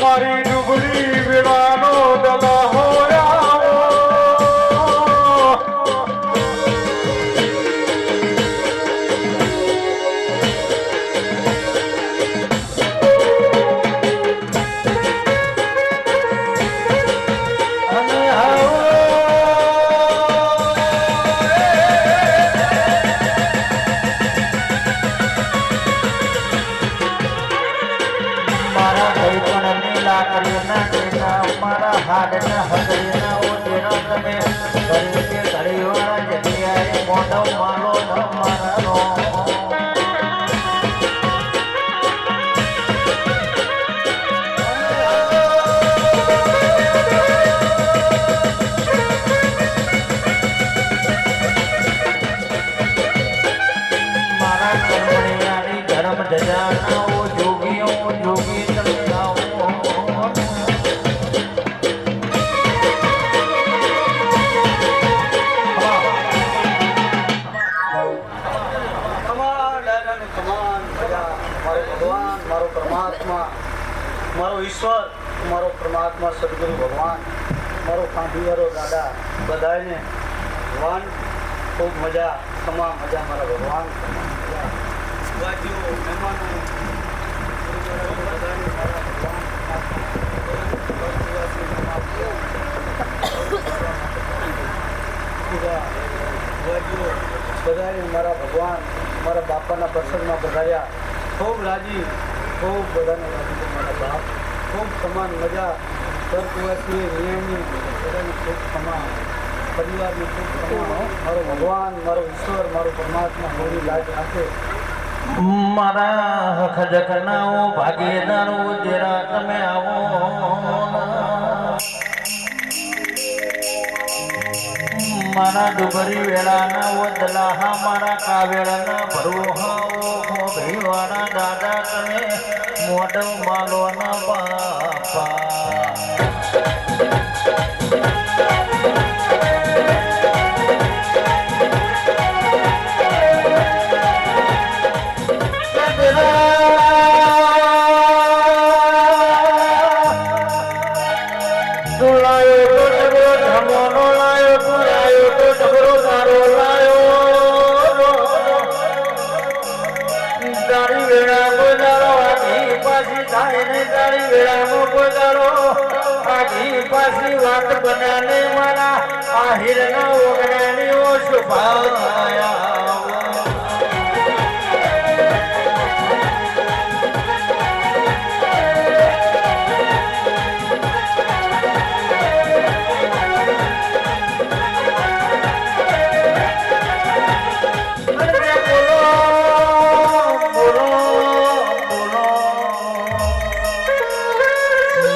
મારી ડુબરી વેળાનો દલા હોયા મારા હાડના હગરીના ઓટેરા તમે ઘડી કે ઘડીવાળા જગ્યાએ મોઢો મારો ન મારો મારા કર્મણિયાની ધર્મ ધજાના ઓ જોગીઓ જોગી તમે આવો મારો ઈશ્વર મારો પરમાત્મા સદગુરુ ભગવાન મારો કાંઠીવાળો દાદા બધાને ભગવાન ખૂબ મજા તમામ મજા મારા ભગવાન બધાને મારા ભગવાન મારા બાપાના પ્રસંગમાં પધાર્યા ખૂબ રાજી ખૂબ બધાને રાજી મારા બાપ ખૂબ સમાન મજા સ્વર્ગવાસી નિયમની બધાને ખૂબ સમાન પરિવારની ખૂબ સમાન મારો ભગવાન મારો ઈશ્વર મારો પરમાત્મા મોરી લાજ રાખે મારા ખજકનાઓ ભાગીદારો જરા તમે આવો મારા ડુબરી વેળાના ઓ દલાહા મારા કાવેળના ભરોહા ભીવાળા દાદા તમે મોઢવ માલોના બાપા વાત બનાને મારા આહિરના ઓગણાની ઓ શુભાયા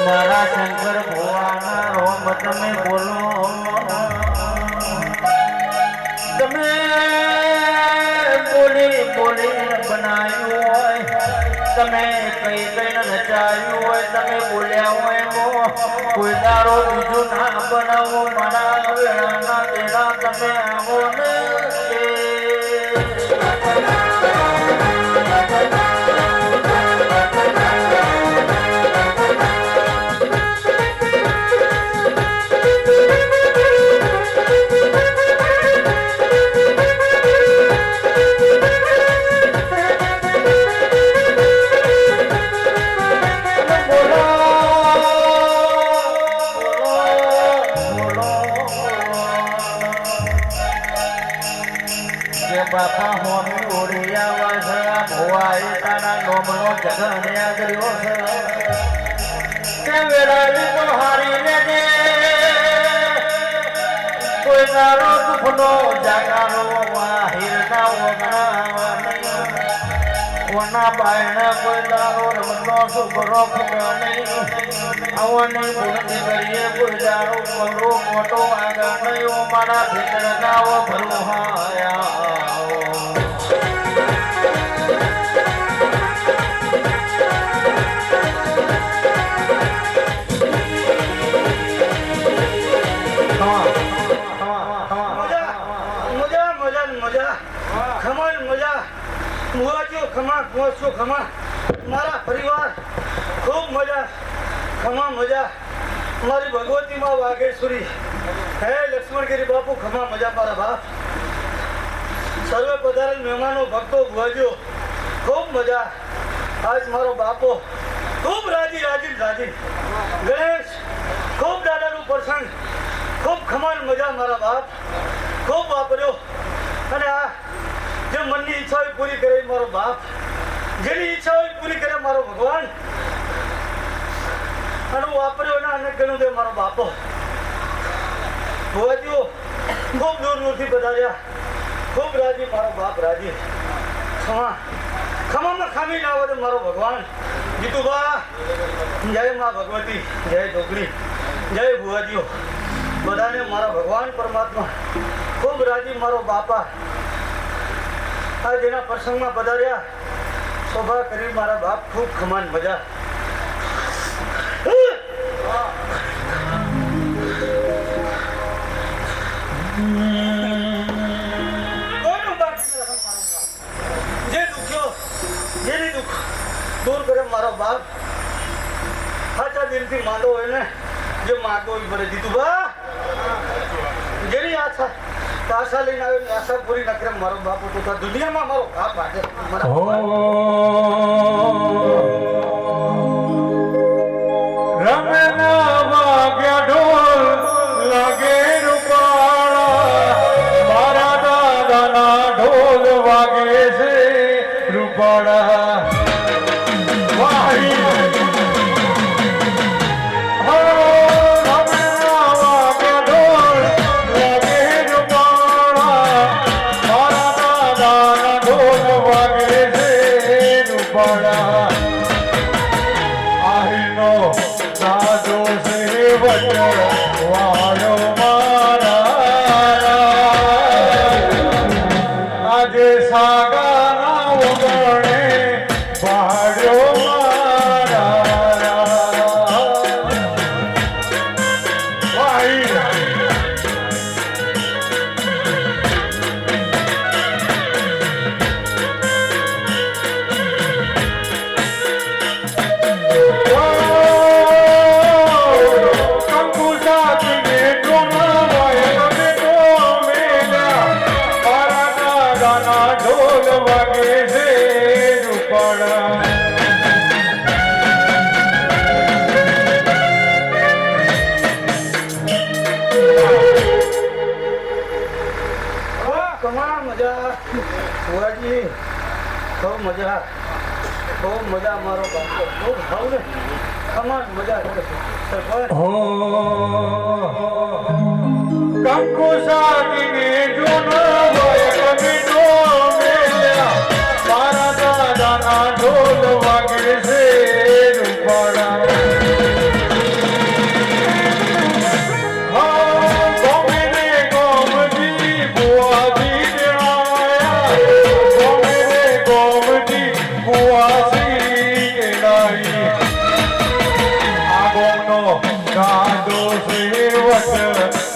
મારા શંકર ભુવાના રોમ તમે બોલો તમે બોલી બોલી બનાવ્યું હોય તમે કઈ કઈ રચાયું હોય તમે બોલ્યા હોય કોઈ દારો બીજું ના બનાવો મારા વેળાના તેરા તમે આવો ને બાપા હોમી ઓડિયા વાસણા ભોવાઈ તારા નોમનો જગન્યા કર્યો છે તે વેળાની તો હારી લેજે કોઈ તારો દુઃખનો જાગારો વાહિરના ઓગણાવા નહીં કોના બાયણા કોઈ તારો રમતો સુખરો ફૂટા નહીં આવવાની ભૂલતી કરીએ કોઈ તારો પગલો મોટો આગળ નહીં મારા ભીતરનાઓ ભરું હાયા ખમા મારા પરિવાર ખૂબ મજા ખમા મજા મારી ભગવતીમાં વાઘેશ્વરી હે લક્ષ્મણગીરી બાપુ ખમા મજા મારા બાપ સર્વે પધારેલ મહેમાનો ભક્તો ભુવાજીઓ ખૂબ મજા આજ મારો બાપો ખૂબ રાજી ગણેશ ખૂબ દાદાનું પ્રસંગ ખૂબ ખમાન મજા મારા બાપ ખૂબ વાપર્યો અને આ જે મનની ઈચ્છા હોય પૂરી કરે મારો બાપ જેની ઈચ્છા હોય પૂરી કરે મારો ભગવાન અને વાપર્યો એના અનેક ગણું દે મારો બાપો ભુવાજીઓ ખૂબ દૂરથી પધાર્યા ખૂબ રાજી મારો બાપ રાજી ખમામાં ખામી ના આવે મારો ભગવાન જીતુબા જય મા ભગવતી જય ઢોકરી જય ભુવાજીઓ બધાને મારા ભગવાન પરમાત્મા ખૂબ રાજી મારો બાપા આ જેના પ્રસંગમાં પધાર્યા શોભા કરી મારા બાપ ખૂબ ખમાન મજા જેની દુઃખ દૂર કરે મારો બાપ સાચા દિલથી માંડો હોય ને જે માંગો હોય ભરે દીધું બા જેની આશા લઈને આવ્યો આશા પૂરી ના કરે મારો બાપુ તો દુનિયામાં મારો બાપ આજે રમના વાગ્યા ઢોલ લાગે રૂપાળા મારા દાદાના ઢોલ વાગે છે રૂપાળા વાહી ખૂબ મજા મારો બાપો ખૂબ ભાવ ને તમાર મજા કરે કંકુ સાગીને જૂનો હોય કવિનો મેલ્યા મારા દાદાના ઢોલ વાગે છે રૂપાળા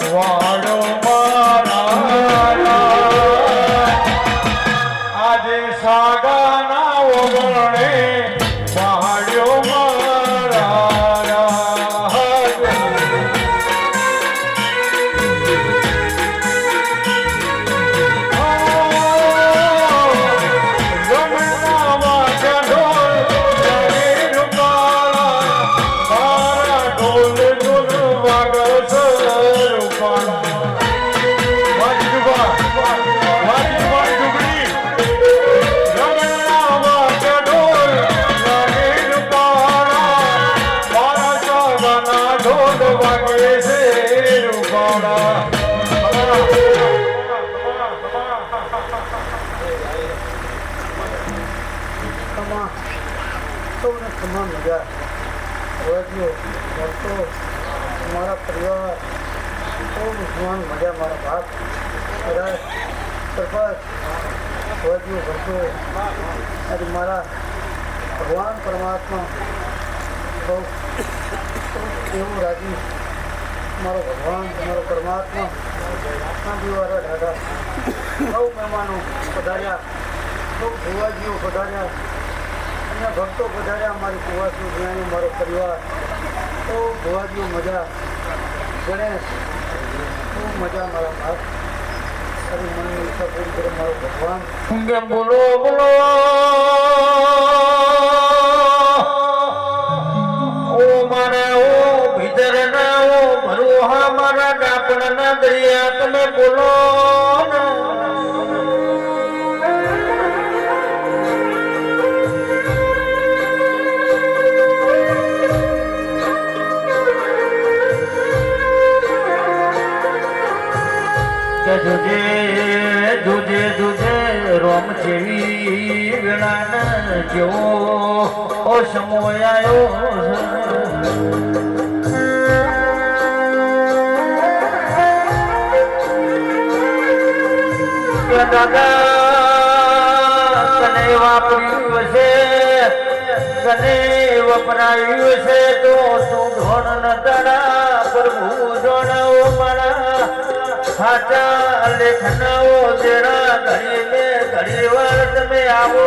વાડો મારા આજે સાગાના ઓગણે પહાડ્યો મારા રમણામાં ઢોલ મારા ઢોલ ઢોલ વાગસ સૌને તમામ મજા વાગ્યો ભક્તો મારા પરિવાર સૌ મુસલમાન મજા મારા બાપ બધા સરપંચ વાગ્યો ભક્તો આજે મારા ભગવાન પરમાત્મા બહુ એવું રાજી મારો ભગવાન મારો પરમાત્મા સાંભળીવાળા દાદા સૌ મહેમાનો પધાર્યા સૌ ભુવાજીઓ પધાર્યા ભક્તો પધાર્યા અમારી કુવાસની જ્ઞાની મારો પરિવાર ખૂબ ભવાજીઓ મજા ગણેશ ખૂબ મજા મારા બાપ તારી મનની ઈચ્છા પૂરી કરે મારો ભગવાન કે બોલો બોલો ઓ મારા ઓ ભીતરના ઓ ભરોહા મારા ડાપણના દરિયા તમે બોલો જુજે જુજે જુજે રોમ જેવી વેળાના જેવો ઓ સમોયાયો કે દાદા તને વાપર્યું છે તને વપરાયું છે તો તું ધોણ ન તડા પ્રભુ જોડાવો મારા સાચા લેખનાઓ જરા ઘડી ને ઘડી વાર તમે આવો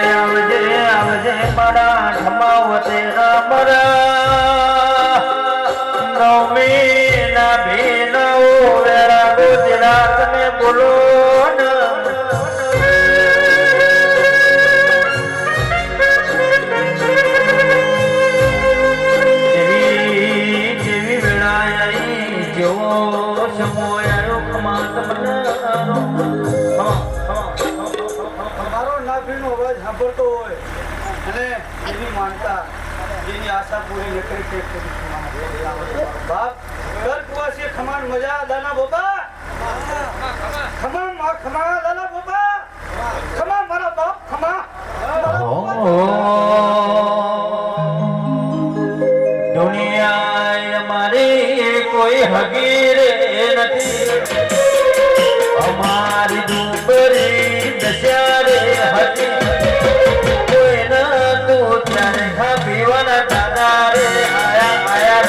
આવજે આવજે મારા ઠમાવતે રામરા નવમી ના ભીનો વેરા ગુજરાત તમે બોલો સાંભળતો હોય અને એની માનતા જેની આશા પૂરી ન કરી તે બાપ કર કુવાસી ખમાન મજા દાના બોબા ખમા માં ખમા દાના બોબા ખમા મારા બાપ ખમા દુનિયા અમારી કોઈ હગીરે નથી અમારી ડુંગરી દશયારે હતી પીવાના દાદા રે આયા આયા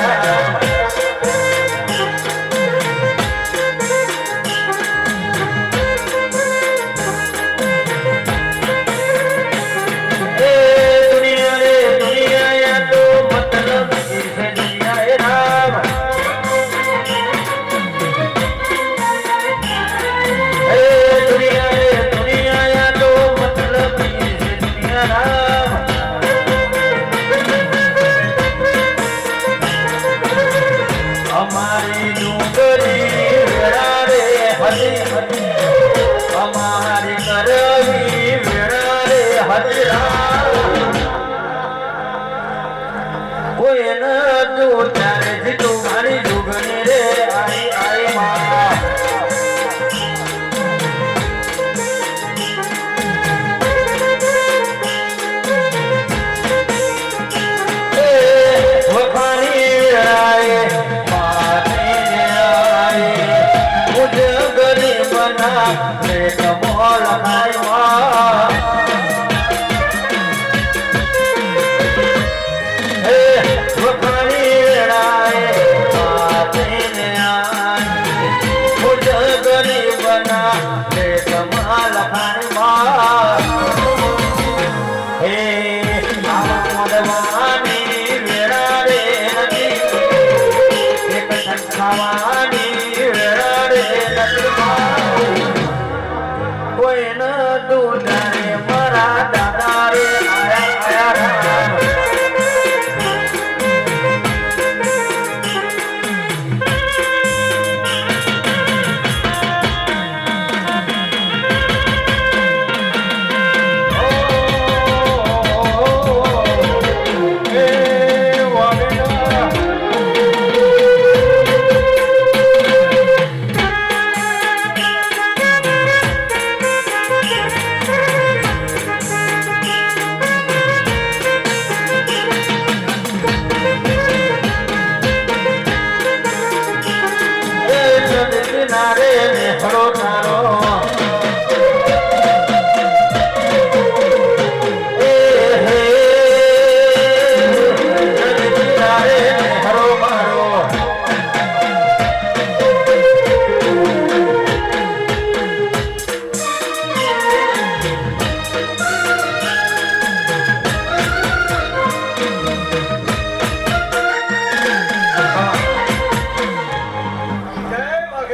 દુનિયા રે દુનિયા તો મતલબ છે દુનિયા એ રામ દુનિયા રે દુનિયા તો મતલબ છે દુનિયા રામ અમારી ડુંગરી વેળા રે હતી અમારી કરવી વેળા રે હતી કોઈ ન તું ત્યારે જીતું મારી ડુંગરી રે આઈ આઈ માં વખાણી વેળાએ કોઈ ન દુધારે મારા દાદા રે આયા આયા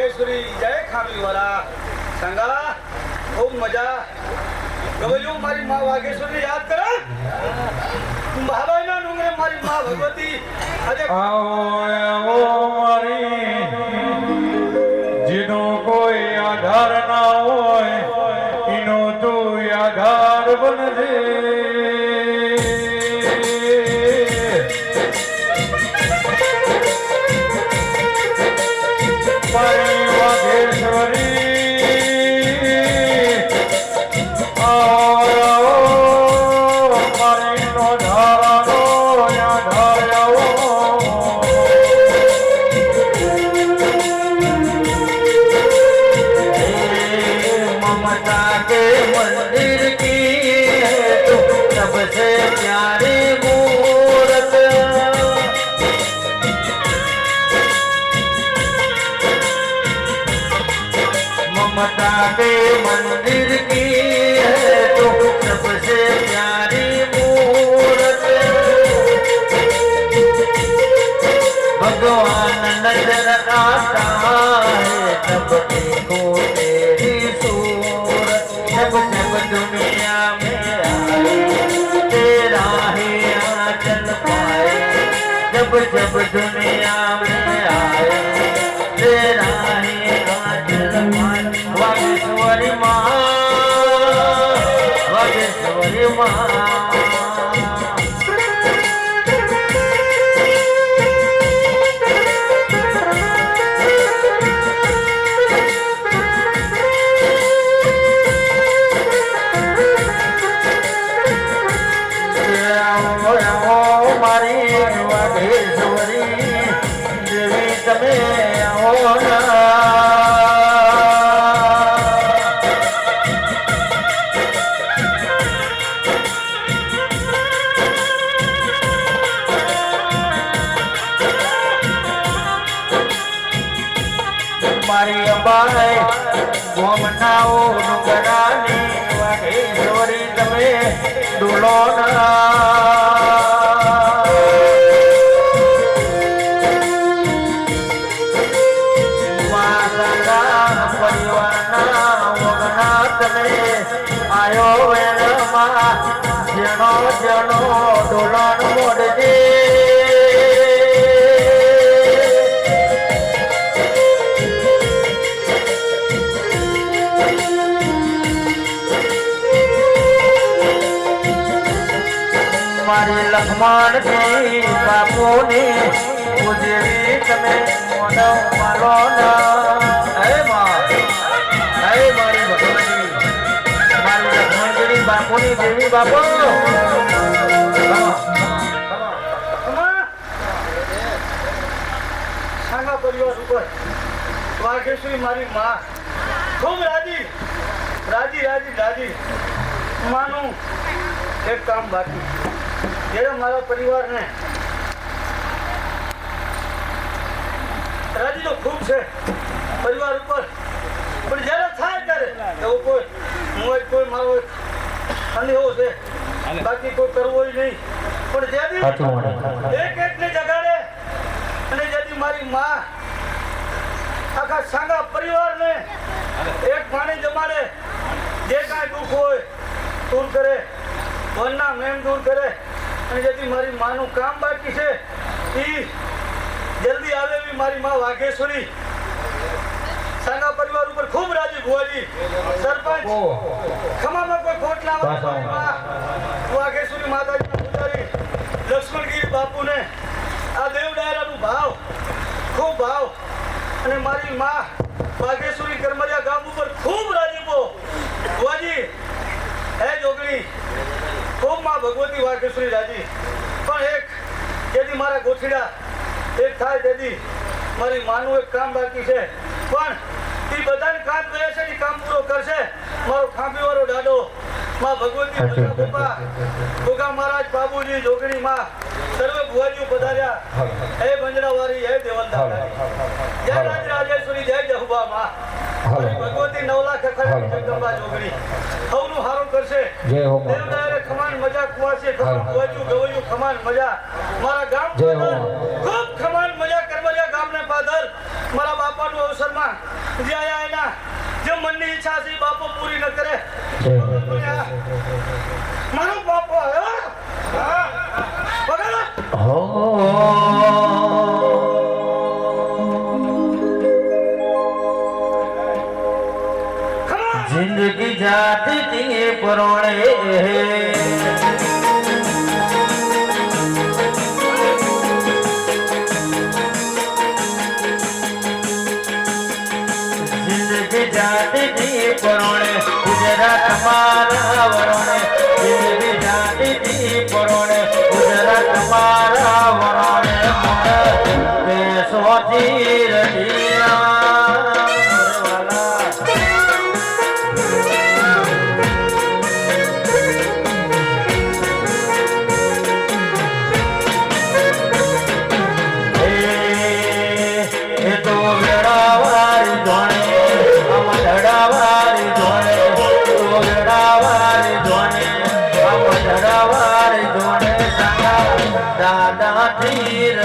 વાઘેશ્વરી જય ખાંભીવાળા સંગા ખૂબ મજા ગવૈયો મારી માં વાઘેશ્વરી યાદ કરે ભાવાઈના ડુંગરે મારી માં ભગવતી આજે આવો મારી જેનો કોઈ આધાર ના હોય એનો તું આધાર બનજે મારી વાઘેશ્વરી મારી નો ધારાનો આધાર આવો ममता के मंदिर की तू सबसे प्यारी मूरत ममता के मंदिर की है तू सबसे प्यारी मूरत भगवान नजर आता है तब देखो तेरी सूरत जब जब दुनिया में आए तेरा ही आंचल पाए जब जब दुनिया में आए तेरा ही आंचल पाए वागेश्वरी माँ वागेश्वरी माँ મારી વાઘેશ્વરી દેવી તમે આવો મારી અંબાઈ ગોમનાઓ ડુંગરાની વાઘેશ્વરી તમે ડોલો આયો વેણમાં જેનો જેનો ડોલણ મોડજે મારી લખમણજી બાપુની ઉજવી તમે મોઢો મારો ના હે મારી ભગવતી મારી લખમણજી બાપુની દેવી બાપુ સાંગા પરિવાર ઉપર વાઘેશ્વરી મારી માં ખૂબ રાજી રાજી રાજી રાજી માનું એક કામ બાકી જ્યારે મારા પરિવારને રાજી તો ખૂબ છે પરિવાર ઉપર પણ જ્યારે થાય ત્યારે એવું કોઈ મારો સંદેહો છે બાકી કોઈ કરવો નહીં પણ જેથી એક એકને જગાડે અને જેથી મારી માં આખા સાંગા પરિવારને એક પાણી જમાડે જે કાંઈ દુઃખ હોય દૂર કરે મનના મેમ દૂર કરે અને જેથી મારી માનું કામ બાકી છે એ જલ્દી આવે એવી મારી માં વાઘેશ્વરી સાંગા પરિવાર ઉપર ખૂબ રાજી ભુવાજી સરપંચ ખમામાં કોઈ ખોટ ના હોય વાઘેશ્વરી માતાજીના પૂજારી લક્ષ્મણગીરી બાપુને આ દેવ ડાયરાનું ભાવ ખૂબ ભાવ અને મારી માં વાઘેશ્વરી કરમરિયા ગામ ઉપર ખૂબ રાજીપો ભુવાજી હે જોગણી ખૂબ માં ભગવતી વાઘેશ્વરી રાજી પણ એક જેથી મારા ગોઠીડા એક થાય તેથી મારી માનું એક કામ બાકી છે પણ એ બધાને કામ કરે છે એ કામ પૂરો કરશે મારો ખાંભીવાળો દાદો માં ભગવતી પપ્પા ગોગા મહારાજ બાબુજી જોગણી માં સર્વે ભુવાજીઓ પધાર્યા હે બંજરાવારી હે દેવલદાર જય રાજરાજેશ્વરી જય જહુબા માં ભગવતી 9 લાખ અખર જગદંબા જોગણી સૌનું હારું કરશે દેવદાયરે ખમાન મજા કુવાશે ખમાન ભુવાજીઓ ગવૈયું ખમાન મજા મારા ગામ ખૂબ ખમાન મજા કરમરિયા ગામને પાદર મારા બાપાનું અવસરમાં ભગવાન જે આયા એના જે મનની ઈચ્છા છે બાપો પૂરી ન કરે મારો બાપો આવ્યો વગાડો હો જિંદગી જાતી તી પરોણે જાતી તી પરોણે ગુજરાત મારા વરોણે જિંદગી જાતી તી પરોણે ગુજરાત મારા વરોણે તે સોચી રડિયા દાદા તીર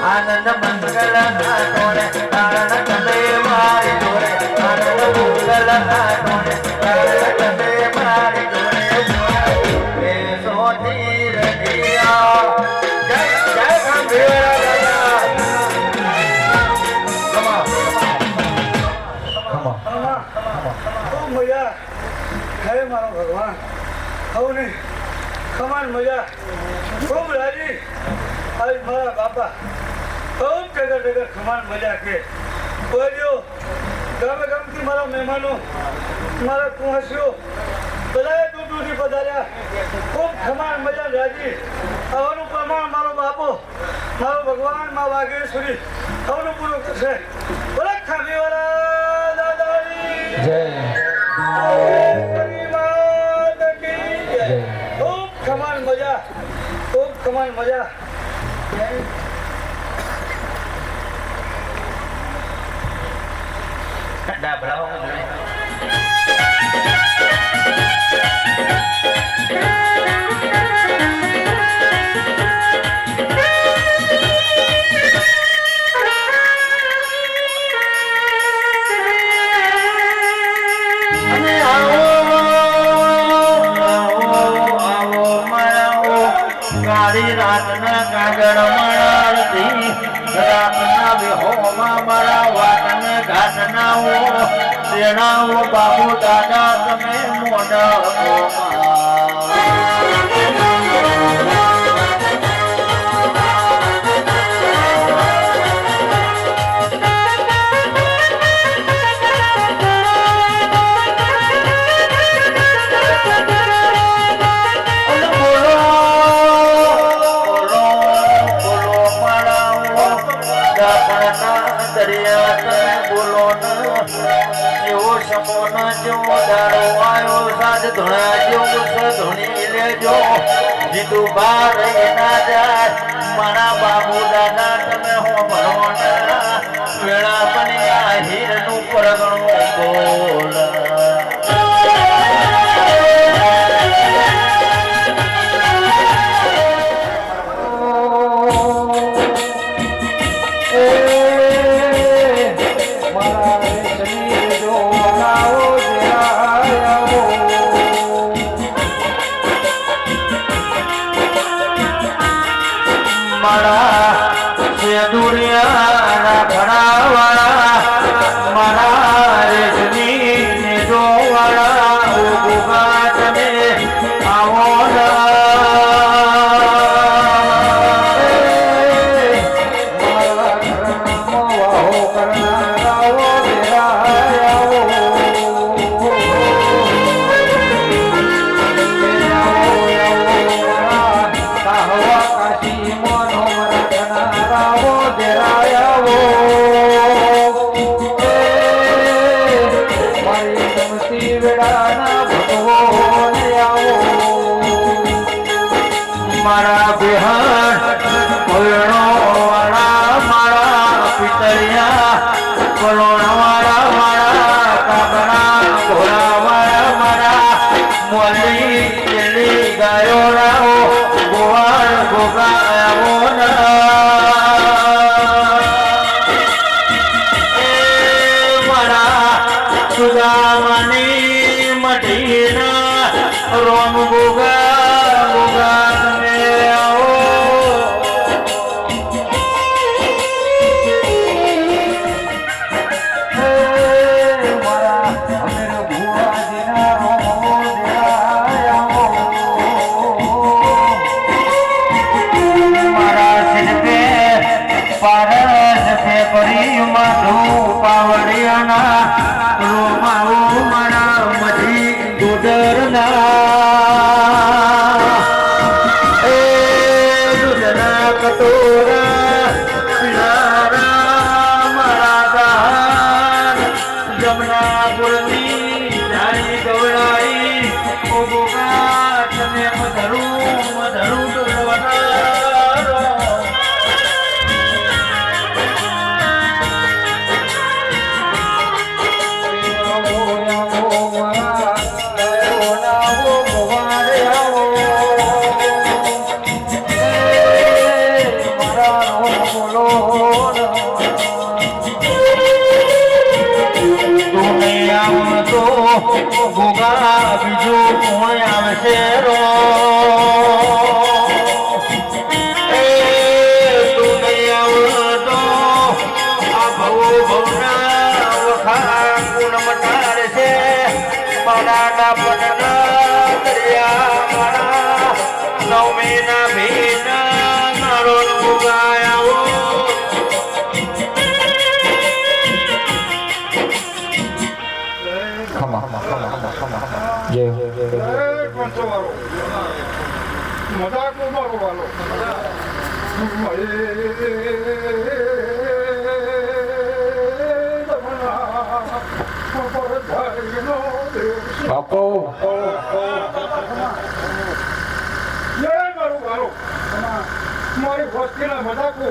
આનંદ મંગલ નાટોને તારણ કદે મારી જોડે આનંદ મંગલ નાટોને તારણ કદે મારી જોડે એ સોતી રડિયા જય જય ગંભીર દાદા ખૂબ મજા હે મારો ભગવાન હવને ખમાન મજા ખૂબ રાજી આજ મારા બાપા ખૂબ ટગર ખમાન મજા કે બોલ્યો ગામે ગામથી મારા મહેમાનો મારા કુંવાસીઓ બધાએ દૂર દૂરથી પધાર્યા ખૂબ ખમાન મજા રાજી આવવાનું પ્રમાણ મારો બાપો મારો ભગવાન મા વાઘેશ્વરી આવવાનું પૂરું કરશે બોલે ખામીવાળા દાદાની જય ખૂબ ખમાન મજા ખૂબ ખમાન મજા ડાબડા કાળી રાતના કાગળ મળતી રાતના વિહોમાં મારા વાતને ઘાટનાઓ તેણાઓ બાબુ દાદા તમે મોઢા જીતુ બાર ના જાય મારા બાબુ દાદા તમે હો ભણવાના વેળા બન્યા હીર નું પરગણું બોલ દુનિયાના ભણાવાળા મારા રેશમી જોવાળા ઉભા તમે આવો મારા બિહાર કોયણો વાળા મારા પિતળિયા કોલોણ વાળા મારા કાબરા ઘોડા વાળા મારા મોલી ચેલી ગાયો રાઓ ગોવાળ ગોગાવો મારા સુદામની મઢીના રોમ ગોગા ગોગા તમે આવો મારા અમીર ભુવાજીના રોમો દેરાયા મારા સિદ્ધે પારસ પે પરી માધુ પાવડિયાના રોમાઓ મારા મધી દુડરના એ દુડના કટોરા પીનારા મારા ગાન જમના ગુળની જાણી ગવડાઈ ઓ ગોગા તમે મધરું ડોલવનારો ગોગા બીજું કોણ આવશે રો એ તું નહીં આવતો આ ભવો ભવના વખા ગુણ મટાડશે મારા ડાપણના દરિયા મારા નવમીના ભીના મારો ગોગા આવો મજાક મારો વાલો બાપો મારું વાલો મારી વસ્તીના મજાકો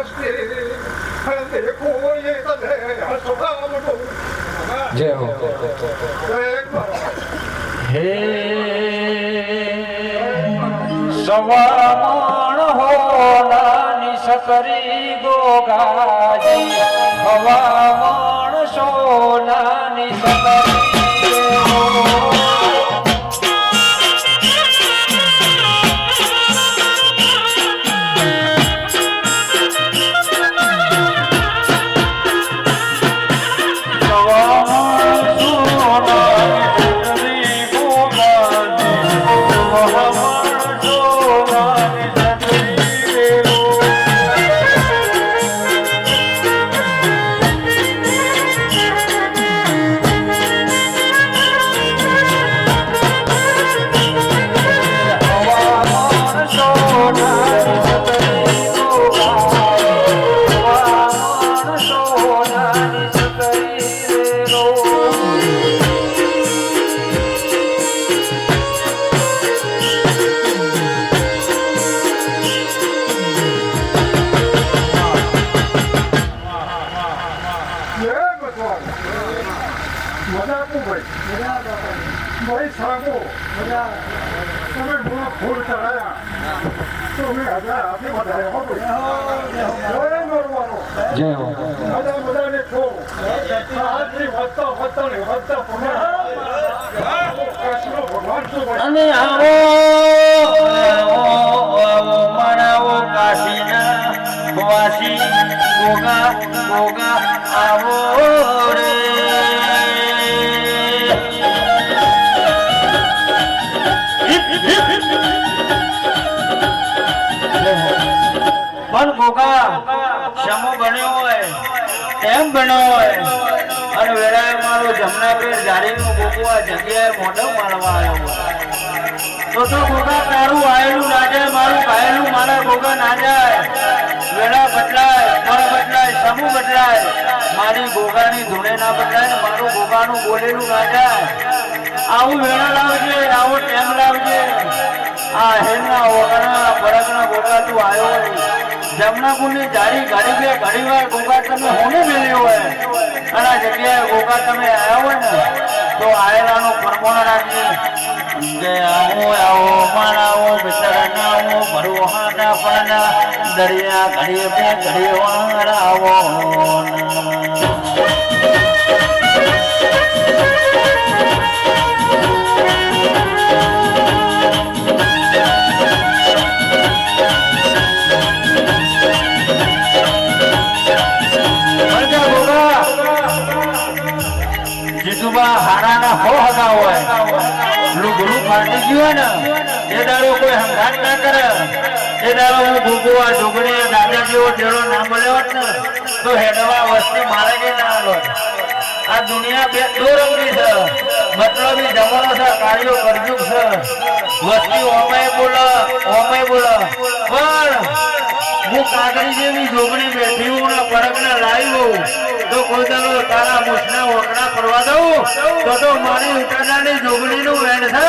વસ્તી દેખો એ તને હસવામો જય હો હે સવામણ હો નાની સકરી ગોગાજી હવામણ સોનાની સકરી અને આવો મારાઓ કાશીના વાસી ગોગા ગોગા આવો રે પણ ગોગા શમો બન્યો હોય એમ બન્યો હોય અને વેળાએ મારો જમના પેર જારીનું ગોગો આ જગ્યાએ મોઢો મારવા આવ્યો તો ગોગા તારું આયેલું ના જાય મારું ખાયેલું મારા ગોગા ના જાય વેળા બદલાય ફળ બદલાય સમૂહ બદલાય, મારી ગોગાની ધૂણે ના બદલાય ને મારું ગોગાનું બોલેલું ના જાય. આવું વેણા લાવજે, આવો ટેમ લાવજે. આ હેરના ઓગણા બળગના ગોગા તું આવ્યો હોય, જમનાપુરની જારી ઘડી બે ઘડી વાર ગોગા તમે હોને મેળ્યો હોય અને આ જગ્યાએ ગોગા તમે આવ્યા હોય ને તો આયેલાનું પરમોણ રાખજે. જે આવો આવો મારાઓ બિચારાના આવો ભરવાના પાના દરિયા ઘડીએ બે ઘડીએ વાર આવો. હારાના હો હગા હોય લુગડું ફાટી ગયું ને એ દાડો કોઈ હંગાત ના કરે. એ દાડો હું ભૂગુવા ઢોકળી દાદા જેવો ટેડો ના મળ્યો હોત ને તો હેડવા વસ્તી મારે કે ના લો. આ દુનિયા બે દો રંગી છે, મતલબી જમાનો છે, કાર્યો કરજુક છે. વસ્તી ઓમાય બોલે પણ હું કાગડી જેવી જોગણી બેઠી હું ને પરગને લાવ્યો તો કોઈ દાડો તારા મૂછના ઓકડા ફરવા દઉં તો મારી ઉતારનાની જોગણીનું વેણ છે.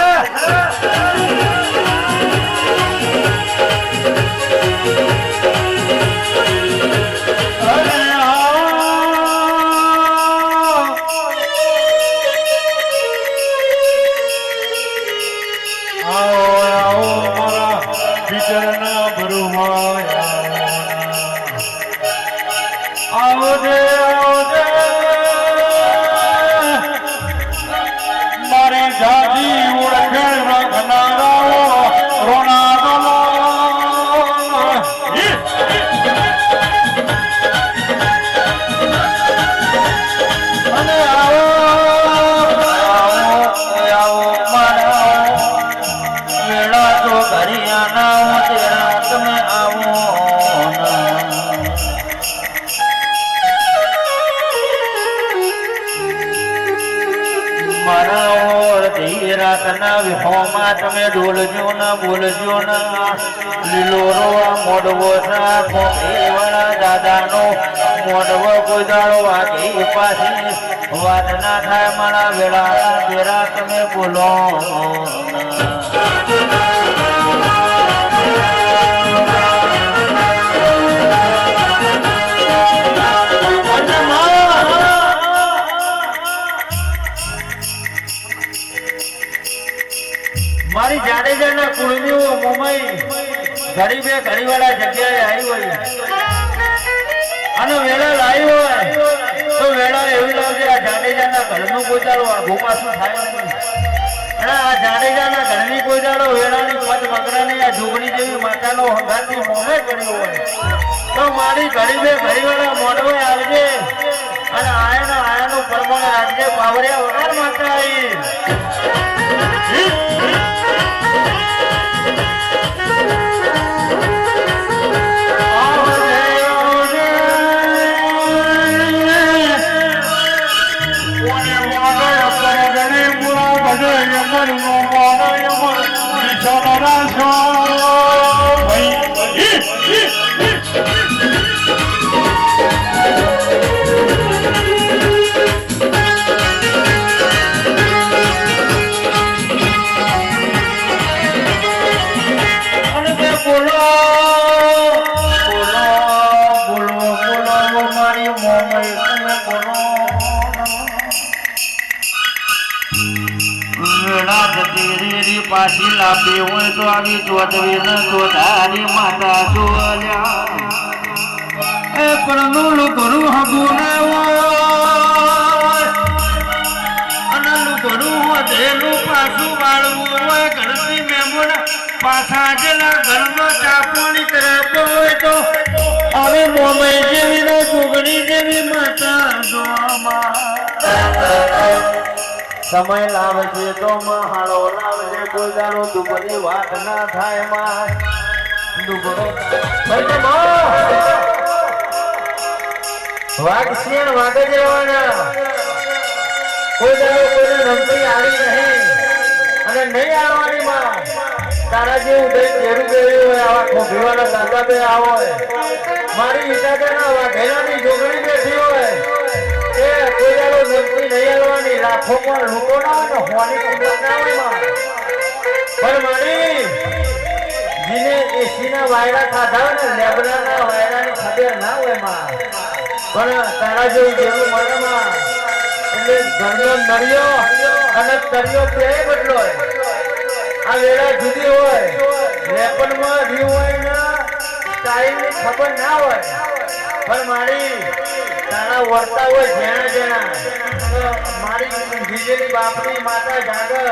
તમે ડોલજો ના બોલજો ના લીલો રોવા મોડવો વાળા દાદાનો મોડવો કોઈ દાડો વાગી પાછી વાત ના થાય મારા વેળા તેરા તમે બોલો. મારી જાડેજાના કુળમીઓ મુંબઈ ઘડી બે ઘડી વાળા જગ્યાએ આવી હોય અને વેળા લાવી હોય તો વેળા એવી લાવશે આ જાડેજાના ઘરનું કોઈ દાડો ઘોપાસું થાય નહીં. અને આ જાડેજાના ઘરની કોઈ દાડો વેળાની પદ મકરાની આ જોગણી જેવી માતાનો હંગાતી મોમે કર્યો હોય તો મારી ઘડી બે ઘડી વાળા મોડવે આવજે અને આયાનું પરમાણ રાખજે. પાવરિયા વગર માતા આવી પાછી લાપી હોય તો આવી ચોદવી ન ચોધારી માતા જોલ્યા એ પરનું લુગરું હગું ના હોય અને લુગરું વધેલું પાછું વાળવું હોય ઘરથી મહેમાન પાછા જેલા ઘરમાં ચાપણી કરાવતો હોય તો હવે મોમઈ જેવી ને જોગણી જેવી માતા જોવામાં સમય લાવજે તો મહાળો લાવજે કોઈ દાડો દુબળી વાત ના થાય માં દુબળો વાઘ શિયાળ વાઘ જ રહેવાના કોઈ દાડો કોઈને નમતી આવી નહીં અને નહીં આવવાની માં તારા જેવું દઈ ઘેરું ગયું હોય આવા ખોભીવાળા દાદા બે આવો હોય મારી ઈટાદાના વાઘેલાની જોગણી બેઠી હોય એ કોઈ દાડો નમતી નહીં હાલવાની લાખો પણ લૂંટો ના હોય ને હોવાની કિંમત ના હોય માં પણ મારી જીને એસીના વાયરા ખાધા હોય ને લેબડાના વાયરાની ખબર ના હોય માં પણ તારા જેવું જેવું મળે માં એટલે ઘરનો નરિયો અને તરિયો બે બદલો હોય આ વેળા જુદી હોય લેપનમાં રહ્યું હોય ને ટાઈમની ખબર ના હોય પણ મારી તારા વર્તા હોય જેણા જેણા મારી જીજેની બાપની માતા જાગર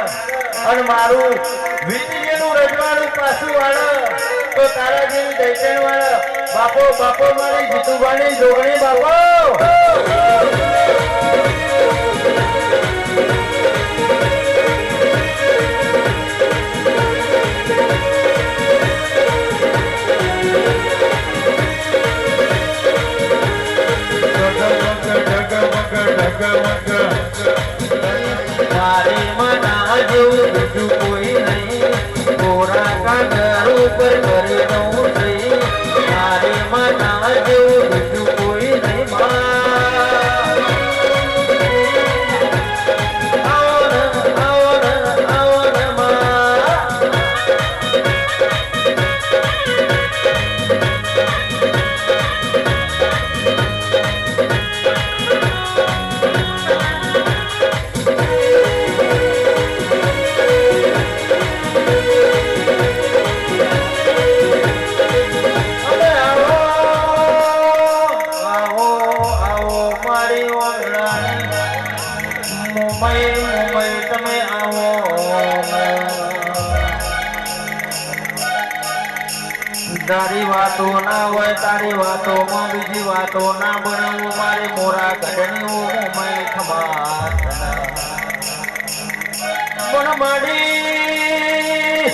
અને મારું વીટીનું રજવાડું પાછું વાળ તો તારા જેવી દૈતણ વાળ બાપો બાપો મારી જીતુભાની જોગણી બાપો મારી મના જેવું બીજું કોઈ નહીં કોરા કાગળ ઉપર કરેલું થઈ મારી મના જેવું બીજું કોઈ નહીં તારી વાતો ના હોય તારી વાતોમાં બીજી વાતો ના બનાવું મારી મોરા ગઢની મય ખમાર પણ માડી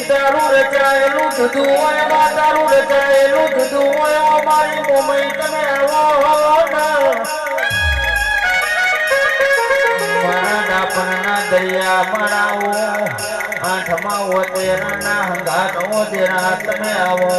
તારું રચાયેલું જુદું હોય તારું રચાયેલું જુદું હોય મારી મોમય તમે આવો મારા ડાપણના દરિયા મરાવો આઠમાં ઓતેરના હંગાત ઓતેરા તમે આવો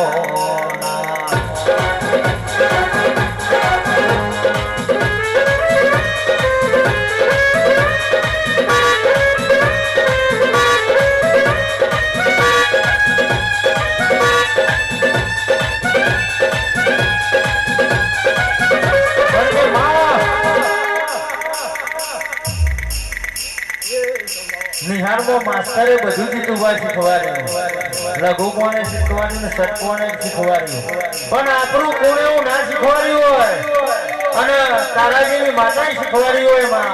નિહારમાં માસ્તરે બધું જીતુભા શીખવાડ્યું લઘુ કોને શીખવાડ્યું ને સટ કોને શીખવાડ્યું પણ આપણું કોણ એવું ના શીખવાડ્યું હોય અને તારા જેવી માતાએ શીખવાડ્યું હોય માં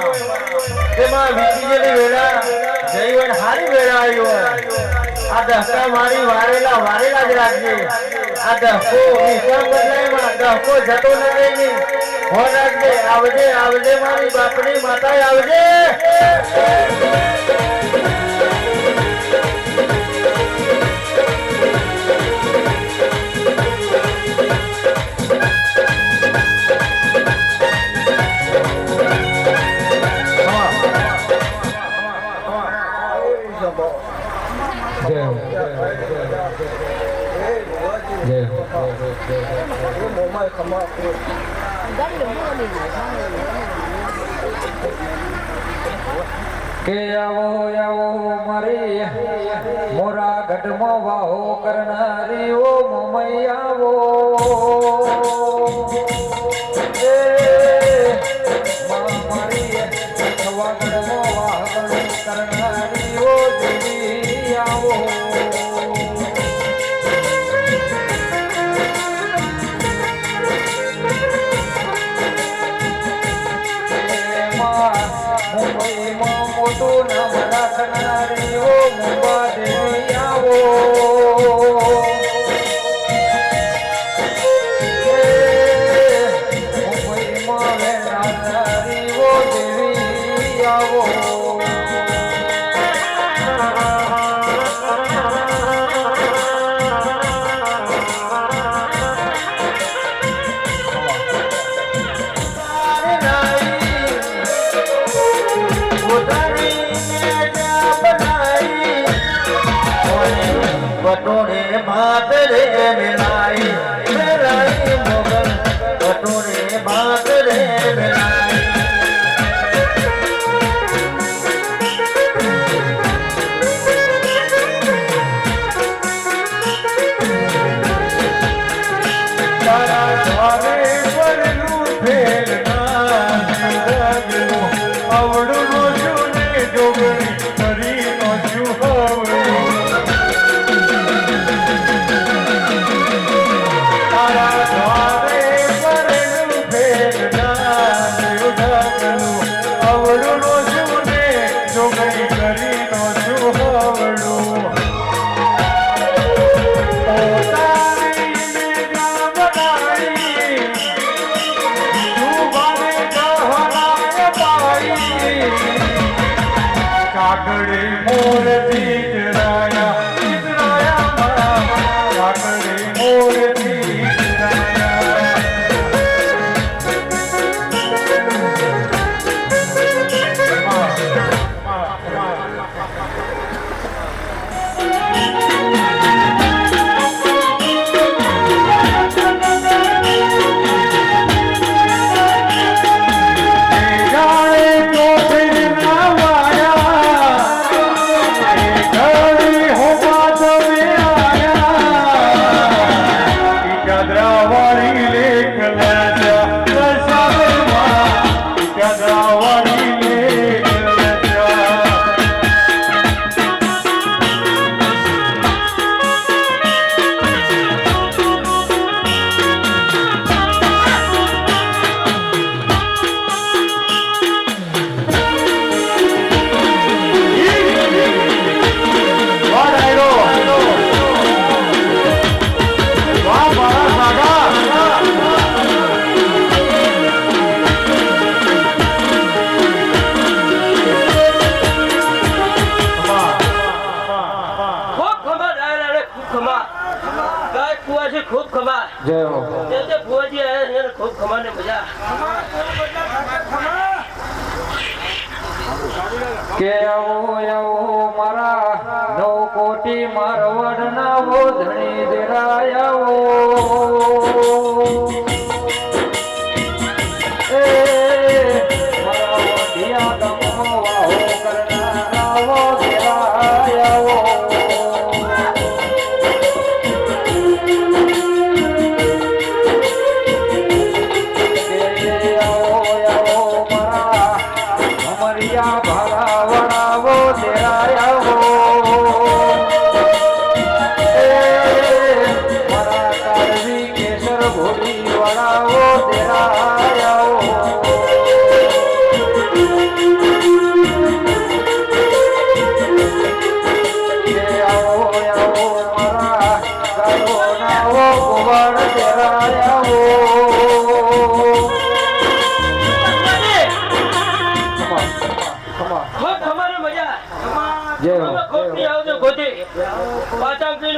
તેમાં વીતીજેલી વેળા જઈ હોય હારી વેળા આવી હોય આ દહકા મારી વારેલા જ રાખજે આ દહકો નિશાન બદલાય માં દહકો જતો ન રહી હો રાખજે આવજે આવજે મારી બાપની માતા આવજે કે આવો આવો મારી મોરા ગઢમાં વાહો કરનારી ઓ મોમઈ આવો મારી સવા ગઢમાં વાહ કરનારી ઓ દેવી આવો મોટું નામ રાખનારી ઓ મુંબા દેવી આવો મુંબઈમાં રહેનારી ઓ દેવી આવો Bye. ભાત રે મિલાઈ મેરાઈ મોગલ કટોરે ભાત રે મિલાઈ કે આવો મારા 9 કોટી મારવડ ના ધણી દેરાયાવો એ મારા વઢિયા ગમો વાહો કરનારાવો દેરાયાવો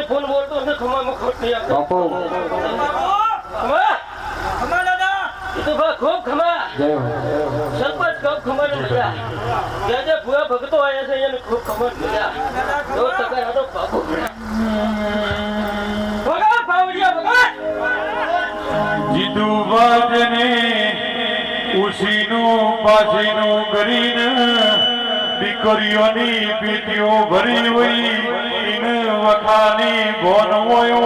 ફોન બોલતો ને ખમામાં ખોટ નહીં આવતો ખૂબ ખમા સરપંચ ખૂબ ખબર મજા જે ભૂયા ભગતો આવ્યા છે એને ખૂબ ખબર મજા જો તકર હતો બાપુ ભગત પાવડિયા ભગત જીતુ વાજને ઉસીનું પાસીનું કરીને દીકરીઓની પીટીઓ ભરી હોય વખાની બોન હોય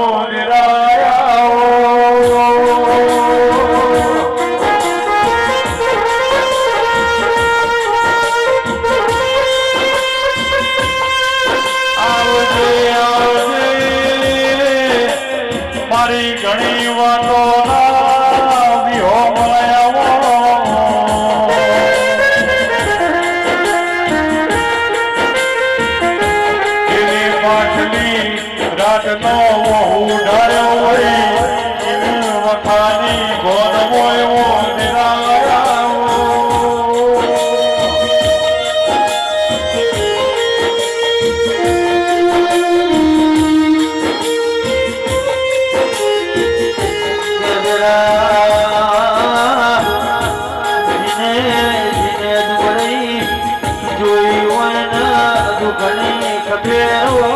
મારી ઘણી વાતો રાતનો વહુ ડાળ્યો હોય વખાની ગોદ હોય ઘણી ખબેરો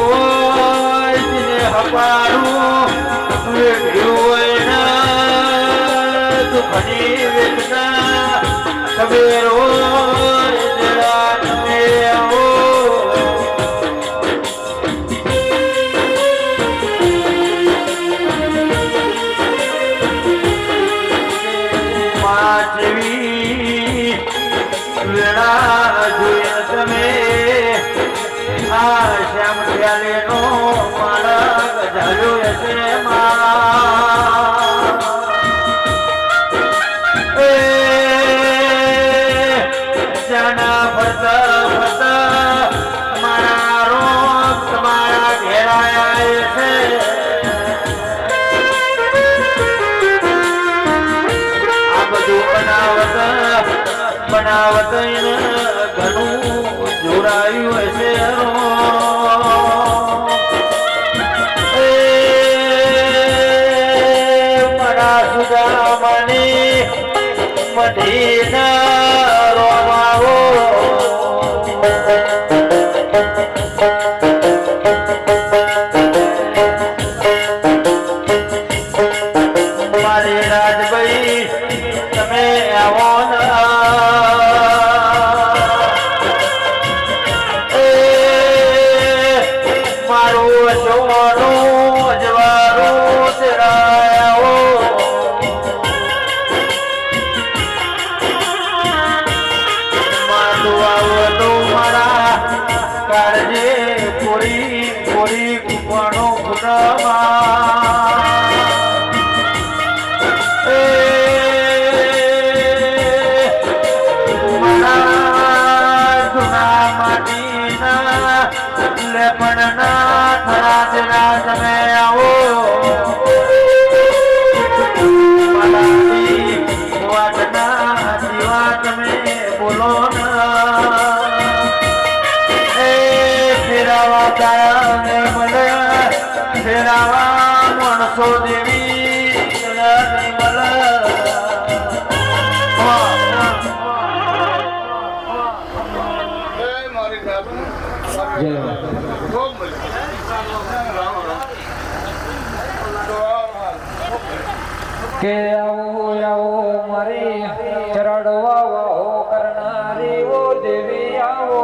હોય તેને હપારું વેઠ્યું હોય ને દુઃખની વેદના ખબર હોય જરા તમે આવો જેવી વેળા જોઈએ તમે આ શ્યામ ખ્યાલે નો માળા ગજાયો હશે જાના ફરતા ફરતા મારા રોગ તમારા ઘેરાયા છે બનાવત ઘણું જોડાયું હશે મારા સુદામાની મઢીના રોમાવો મારી રાજભાઈ તમે આવો મારું જોવાનું જવાનું તેરાયો મારું આવતું મારા કાળજે પૂરી પૂરી કૂપણો પુનઃમાં પણ ના થરા તેરા તમે આવો મારી વાતના જીવા તમે બોલો એ ફેરાવા તારા ને મળે ફેરાવા મણસો દેવી નહીં મળે કે આવો આવો મારી ચરડવા વાહો કરનારી ઓ દેવી આવો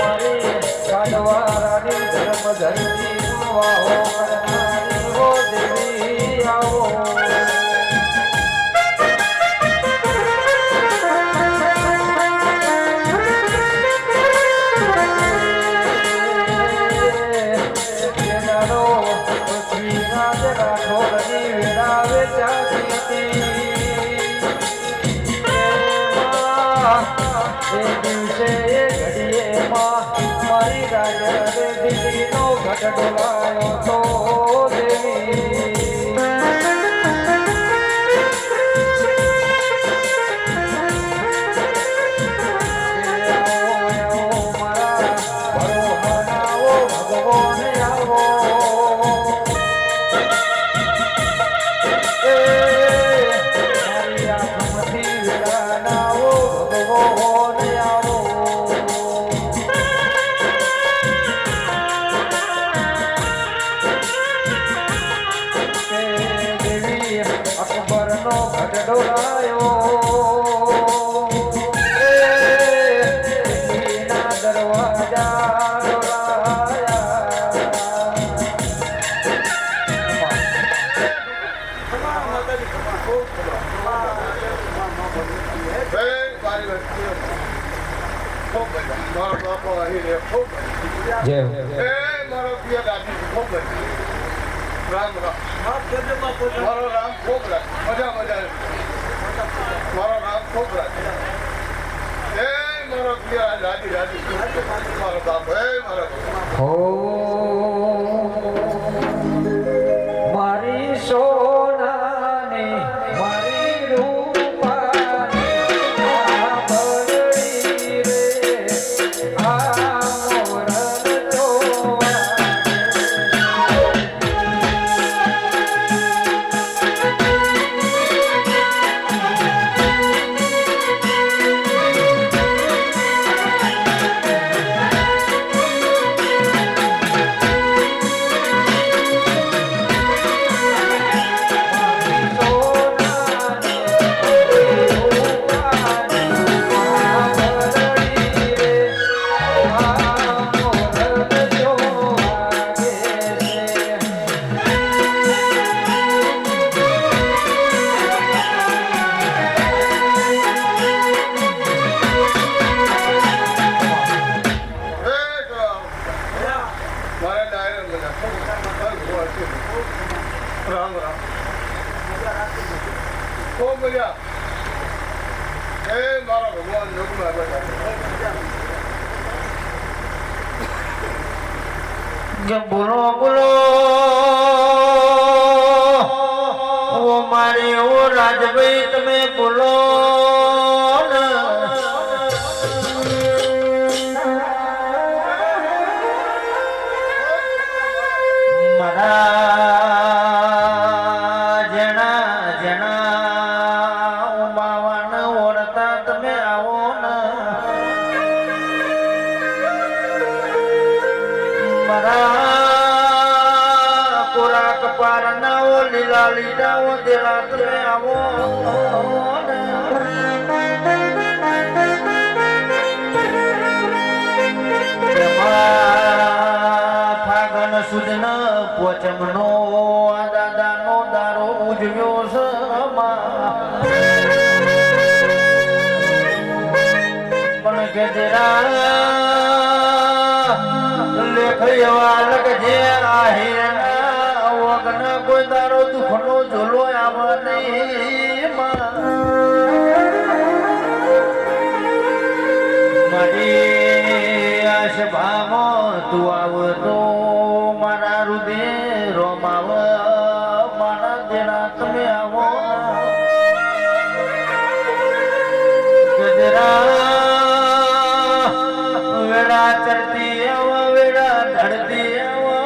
મારી કાઢવારાની ધર્મ ધરતી વાહો કરનારી ઓ દેવી આવો મારી રાજા દીકરીનો ઘટ ડોલાયો તો દેવી મારા ભરો મનાવો ભગવાન આવો મારી આંખમાંથી વેળા નાવો ભગવાન આવો અકબરનો ઘટ ડોલાયો ના દરવાજા મારો બાપો અહીં રે ખૂબ જય મારો પિયા દાદી ખૂબ રામ રામ મારો રામ ખૂબ મજા મજા મારો રામ ખૂબ મારો પિયા દાદી દાદી મારો બાપ મારો મારી સોનાની મારી રૂપાની બોલ્યા એ મારા ભગવાન યોગમાં કે બોલો બોલો ઓ મારી ઓ રાજભાઈ તમે બોલો ને. મારા જેણા જેણા ઉમાવાને ઓળતા તમે આવો ને. મારા કોરા કપાળના ઓ લીલા લીલા ઓ દેલા તમે આવો ને. ફાગણ સુદન પોચમનો આ દાદાનો દારો ઉજવ્યો છે પણ કે લેખ એવા લખજે આહિરના વગન કોઈ દારો દુઃખનો ઝોલો આવે નહીં મારી આશભામાં તું આવતો મારા હૃદય રોમાવ મારા દેરા તમે આવો વેળા ચડતી આવો વેળા ધડતી આવો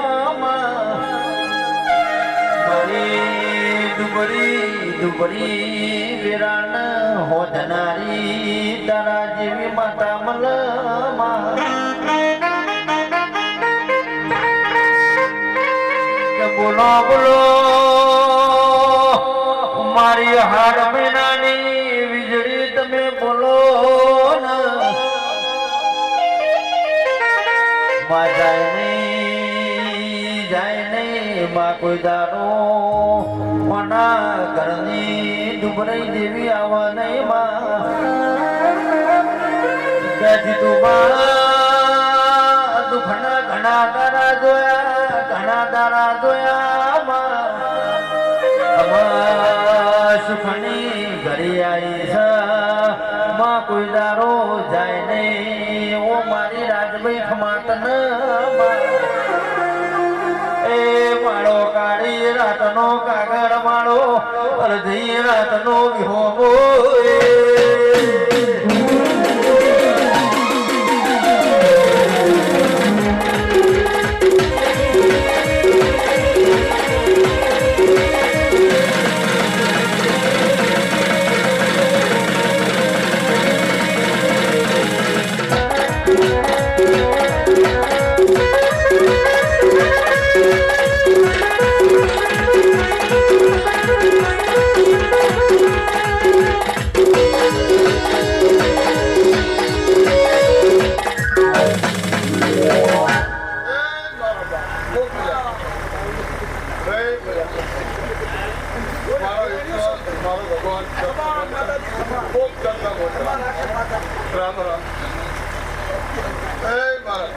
મારી દુબળી દુબળી વેરાણ હોધનારી તારા જેવી માતા મલમાં બોલો બોલો મારી હાડ મહિનાની વીજળી તમે બોલો ને. માં જાય નહીં માં કોઈ દારો મના ઘરની દુબરાઈ દેવી આવા નહીં માં ત્યાંથી તું દુખના ઘણા દારા જોયા ઘણા દારા જોયા માં સુખની ઘરે આવી છે માં કોઈ દારો જાય નહીં ઓ મારી રાજભાઈ ખમાતન એ માળો કાઢી રાતનો કાગળ માળો અડધી રાતનો વિહોમો રામ રામ એ મારા